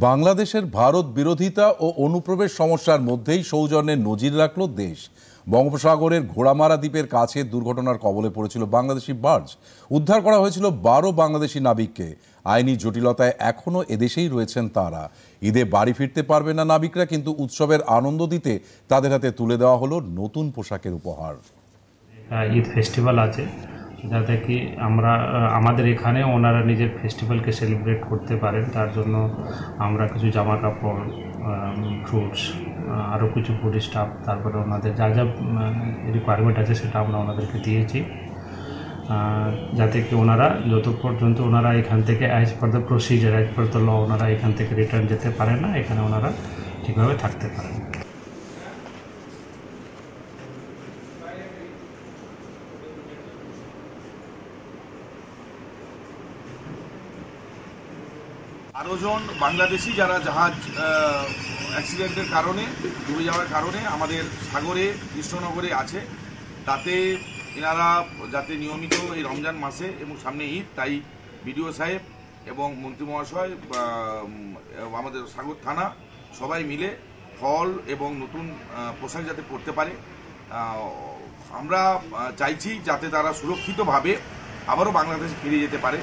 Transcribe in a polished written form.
বাংলাদেশের ভারত বিরোধিতা ও অনুপ্রবেশ সমস্যার মধ্যেই সৌজন্যের নজির রাখল দেশ। বঙ্গোপসাগরের ঘোড়ামারা দ্বীপের কাছে দুর্ঘটনার কবলে পড়েছিল বাংলাদেশি বার্জ। উদ্ধার করা হয়েছিল 12 বাংলাদেশি নাবিককে। আইনি জটিলতায় এখনও এদেশেই রয়েছেন তারা। ঈদে বাড়ি ফিরতে পারবে না নাবিকরা, কিন্তু উৎসবের আনন্দ দিতে তাদের হাতে তুলে দেওয়া হলো নতুন পোশাকের উপহার। ঈদ ফেস্টিভ্যাল আছে, যাতে কি আমরা আমাদের এখানে ওনারা নিজের ফেস্টিভ্যালকে সেলিব্রেট করতে পারেন, তার জন্য আমরা কিছু জামা কাপড়, ফ্রুটস, আরও কিছু ফুড স্টাফ, তারপরে ওনাদের যা যা রিকোয়ারমেন্ট আছে সেটা আমরা ওনাদেরকে দিয়েছি, যাতে কি ওনারা যত পর্যন্ত ওনারা এখান থেকে as per the procedure, as per the law ওনারা এখান থেকে রিটার্ন যেতে পারে না, এখানে ওনারা ঠিকভাবে থাকতে পারেন। আরও জন বাংলাদেশি যারা জাহাজ অ্যাক্সিডেন্টের কারণে ডুবে যাওয়ার কারণে আমাদের সাগরে কৃষ্ণনগরে আছে, তাতে এনারা যাতে নিয়মিত এই রমজান মাসে এবং সামনে ঈদ, তাই বিডিও সাহেব এবং মন্ত্রী মহাশয়, আমাদের সাগর থানা সবাই মিলে ফল এবং নতুন পোশাক যাতে পরতে পারে, আমরা চাইছি যাতে তারা সুরক্ষিতভাবে আবারও বাংলাদেশে ফিরে যেতে পারে।